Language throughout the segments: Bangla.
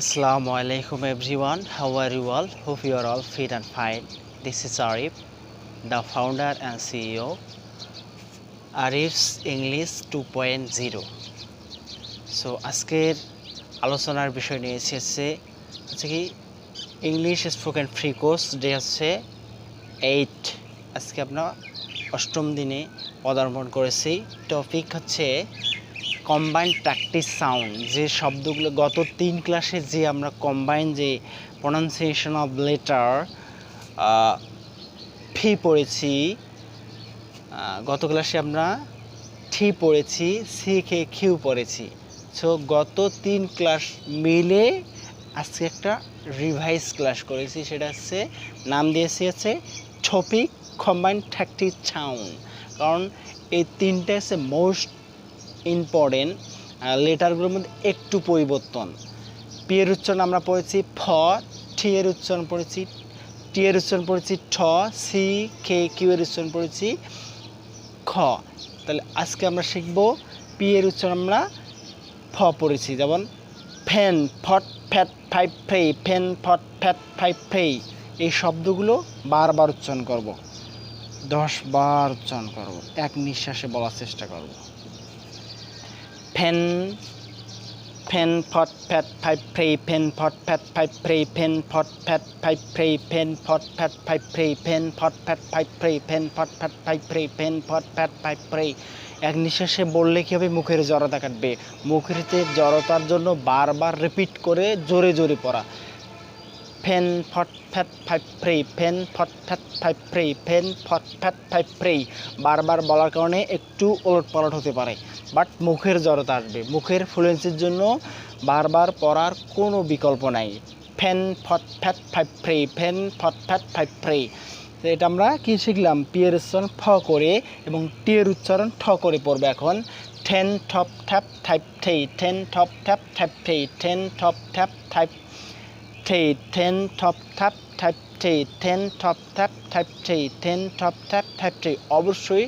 Assalamu alaikum everyone. How are you all? Hope you are all fit and fine. This is Arif, the founder and CEO Arif's English 2.0. So আজকের আলোচনার বিষয় নিয়ে এসেছে হচ্ছে কি English spoken free course day হচ্ছে 8। আজকে আমরা অষ্টম দিনে পদার্পণ করেছি। টপিক হচ্ছে কম্বাইন্ড প্র্যাকটিস সাউন্ড, যে শব্দগুলো গত 3 ক্লাসে যে আমরা কম্বাইন যে প্রনাউন্সিয়েশন অফ লেটার ফি পড়েছি, গত ক্লাসে আমরা ঠি পড়েছি, সি কে কিউ পড়েছি। সো গত 3 ক্লাস মিলে আজকে একটা রিভাইজ ক্লাস করেছি, সেটা হচ্ছে নাম দিয়েছি হচ্ছে টপিক কম্বাইন্ড প্র্যাকটিস সাউন্ড। কারণ এই তিনটা হচ্ছে মোস্ট ইম্পর্টেন্ট লেটারগুলোর মধ্যে একটু পরিবর্তন। পি এর উচ্চারণ আমরা পড়েছি ফ, টি এর উচ্চারণ পড়েছি টি এর উচ্চারণ পড়েছি ঠ, সি কে কিউ এর উচ্চারণ পড়েছি খ। তাহলে আজকে আমরা শিখব পি এর উচ্চারণ আমরা ফ পড়েছি, যেমন ফ্যান, ফট, ফ্যাট, ফাইভ, ফ্রেই, ফ্যান, ফট, ফ্যাট, ফাইভ, ফ্রেই। এই শব্দগুলো বারবার উচ্চারণ করব, 10 বার উচ্চারণ করব, এক নিঃশ্বাসে বলার চেষ্টা করব। ফ্যান, ফ্যান, ফট, ফ্যাট, ফাইভ, ফ্রেই, ফ্যান, ফট, ফ্যাট, ফাইভ, ফ্রেই, ফ্যান, ফট, ফ্যাট, ফাইভ, ফ্রেই, ফ্যান, ফট, ফ্যাট, ফাইভ, ফ্রেই, ফ্যান, ফট, ফ্যাট, ফাইভ, ফ্রেই, ফ্যান, ফট, ফ্যাট, ফাইভ, ফ্রেই, ফ্যান, ফট, ফ্যাট, ফাইভ, ফ্রেই। এক নিঃশ্বাসে বললে কী হবে? মুখের জড়তা কাটবে। মুখেরতে জড়তার জন্য বারবার রিপিট করে জোরে জোরে পড়া। ফ্যান, ফট, ফ্যাট, ফাইভ, ফ্রেই, ফ্যান, ফট, ফ্যাট, ফাইভ, ফ্রেই, ফ্যান, ফট, ফ্যাট, ফাইভ, ফ্রেই। বারবার বলার কারণে একটু ওলটপালট হতে পারে, বাট মুখের জড়তা আসবে। মুখের ফ্লুয়েন্সির জন্য বারবার পড়ার কোনো বিকল্প নাই। ফ্যান, ফট, ফ্যাট, ফাইভ, ফ্রেই, ফ্যান, ফট, ফ্যাট, ফাইভ, ফ্রেই। এটা আমরা কি শিখলাম? পি এর উচ্চারণ ফ করে এবং টি এর উচ্চারণ ঠ করে পড়বে। এখন ঠেন, ঠপ, ঠ্যাপ, ঠাইপ, ঠেই, ঠেন, ঠপ, ঠ্যাপ, ঠাইপ, ঠেই, ঠেন, ঠপ, ঠ্যাপ, ঠাইপ, ঠেই, ঠেন, ঠপ, ঠ্যাপ, ঠাইপ, ঠেই, ঠেন, ঠপ, ঠ্যাপ, ঠাইপ, ঠেই, ঠেন, ঠপ, ঠ্যাপ, ঠাইপ, ঠেই। অবশ্যই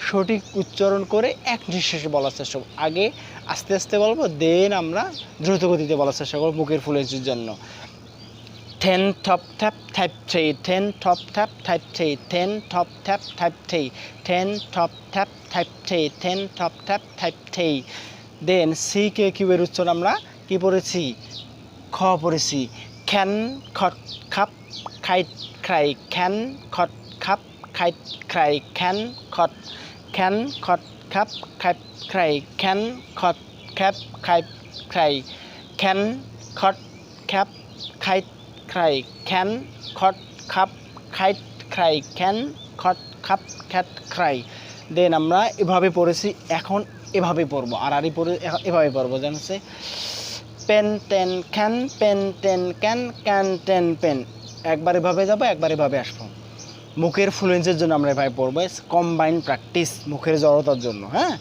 সঠিক উচ্চারণ করে এক নিঃশ্বাসে বলার চেষ্টা করব। আগে আস্তে আস্তে বলবো, দেন আমরা দ্রুত গতিতে বলার চেষ্টা করব মুখের ফ্লুয়েন্সির জন্য। ঠেন, ঠপ, ঠ্যাপ, ঠাইপ, ঠেই, ঠেন, ঠপ, ঠ্যাপ, ঠাইপ, ঠেই, ঠেন, ঠপ, ঠ্যাপ, ঠাইপ, ঠেই, ঠেন, ঠপ, ঠ্যাপ, ঠাইপ, ঠেই, ঠেন, ঠপ, ঠ্যাপ, ঠাইপ, ঠেই। দেন সি কে কিউ এর উচ্চারণ আমরা কি পড়েছি? খ পড়েছি। খ্যান, খট, খাপ, খাইট, খ্রাই, খ্যান, খট, খাপ, খাইট, খ্রাই, খ্যান, খট, খ্যান, খট, খাপ, খাইট, খ্রাই, খ্যান, খট, খ্যাপ, খাইট, খ্রাই, খ্যান, খট, খ্যাপ, খাইট, খ্রাই, খ্যান, খট, খাপ, খাইট, খ্রাই, খ্যান, খট, খাপ, খ্যাট, খ্রাই। দেন আমরা এভাবে পড়েছি, এখন এভাবে পড়বো। আর পড়ে এভাবে পড়বো, যেন হচ্ছে pen, ten, can, pen, ten, can, can, ten, pen. একবার এভাবে যাবো, একবার এভাবে আসবো। মুখের ফ্লুয়েন্সের জন্য আমরা এভাবে পড়বো, কম্বাইন প্র্যাকটিস মুখের জড়তার জন্য। হ্যাঁ,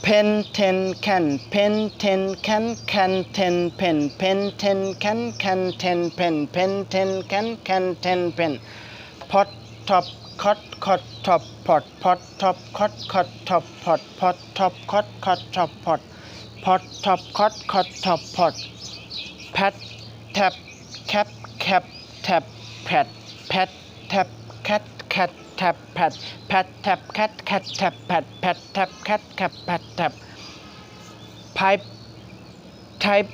pen, ten, can, pen, ten, can, can, ten, pen, pen, ten, can, can, ten, pen, pen, ten, can, can, ten, pen. ফট, টপ, খট, খট, টপ, ফট, ফট, টপ, খট, খট, টপ, ফট, ফট, টপ, খট, খট, টপ, ফট, ফট, টপ, খট, খট, টপ, ফট। ফ্যাট, ট্যাপ, খ্যাপ, খ্যাপ, ট্যাপ, ফ্যাট, ফ্যাট, ট্যাপ, খ্যাট, খ্যাট, ট্যাপ, ফ্যাট, ফ্যাট, ট্যাপ, খ্যাট, খ্যাট, ট্যাপ, ফ্যাট, ফ্যাট, ট্যাপ, খ্যাট, খ্যাপ, ফ্যাট, ট্যাপ। ফাইভ, টাইপ,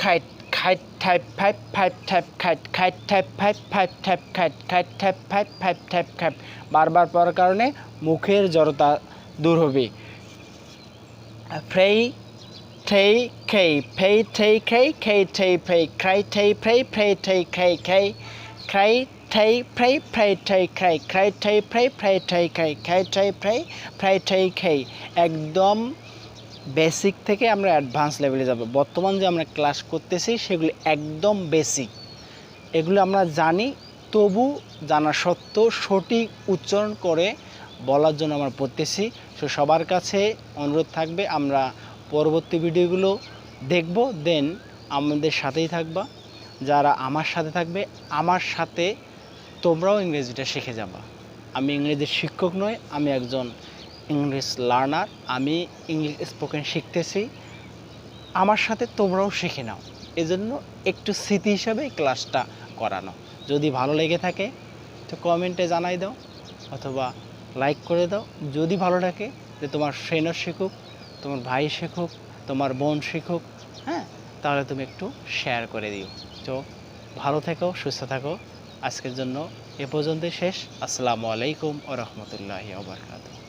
খাইট, খাইট, টাইপ, ফাইভ, ফাইভ, টাইপ, খাইট, খাইট, টাইপ, ফাইভ, ফাইভ, টাইপ, খাইট, খাইট, টাইপ, ফাইভ, ফাইভ, টাইপ, খাইট। বারবার পড়ার কারণে মুখের জড়তা দূর হবে। ফ্রেই, ঠেই, খেই, ফেই, ঠেই, খেই, খেই, ঠেই, ফ্রেই, খ্রাই, ঠেই, ফ্রেই, ফ্রেই, ঠেই, খেই, খেই, খ্রাই, ঠেই, ফ্রেই, ফ্রেই, ঠেই, খাই, খ্রাই, ঠেই, ফ্রেই, ফ্রেই, ঠেই, খাই, খাই, ঠেই, ফ্রেই, ফ্রেই, ঠেই, খেই। একদম বেসিক থেকে আমরা অ্যাডভান্স লেভেলে যাব। বর্তমান যে আমরা ক্লাস করতেছি সেগুলি একদম বেসিক, এগুলো আমরা জানি, তবু জানা সত্ত্বেও সঠিক উচ্চারণ করে বলার জন্য আমরা পড়তেছি। সো সবার কাছে অনুরোধ থাকবে, আমরা পরবর্তী ভিডিওগুলো দেখব, দেন আমাদের সাথেই থাকবা। যারা আমার সাথে থাকবে, আমার সাথে তোমরাও ইংরেজিটা শিখে যাবা। আমি ইংরেজির শিক্ষক নই, আমি একজন ইংলিশ লার্নার। আমি ইংলিশ স্পোকেন শিখতেছি, আমার সাথে তোমরাও শিখে নাও। এজন্য একটু স্মৃতি হিসাবে এই ক্লাসটা করানো। যদি ভালো লেগে থাকে তো কমেন্টে জানাই দাও অথবা লাইক করে দাও। যদি ভালো লাগে যে তোমার ফ্রেন্ডও শিখুক, তোমার ভাই শিখুক, তোমার বোন শিখুক, হ্যাঁ, তাহলে তুমি একটু শেয়ার করে দিও। তো ভালো থেকো, সুস্থ থাকো। আজকের জন্য এ পর্যন্তই শেষ। আসসালামু আলাইকুম ওয়া রাহমাতুল্লাহি ওয়া বারাকাতুহু।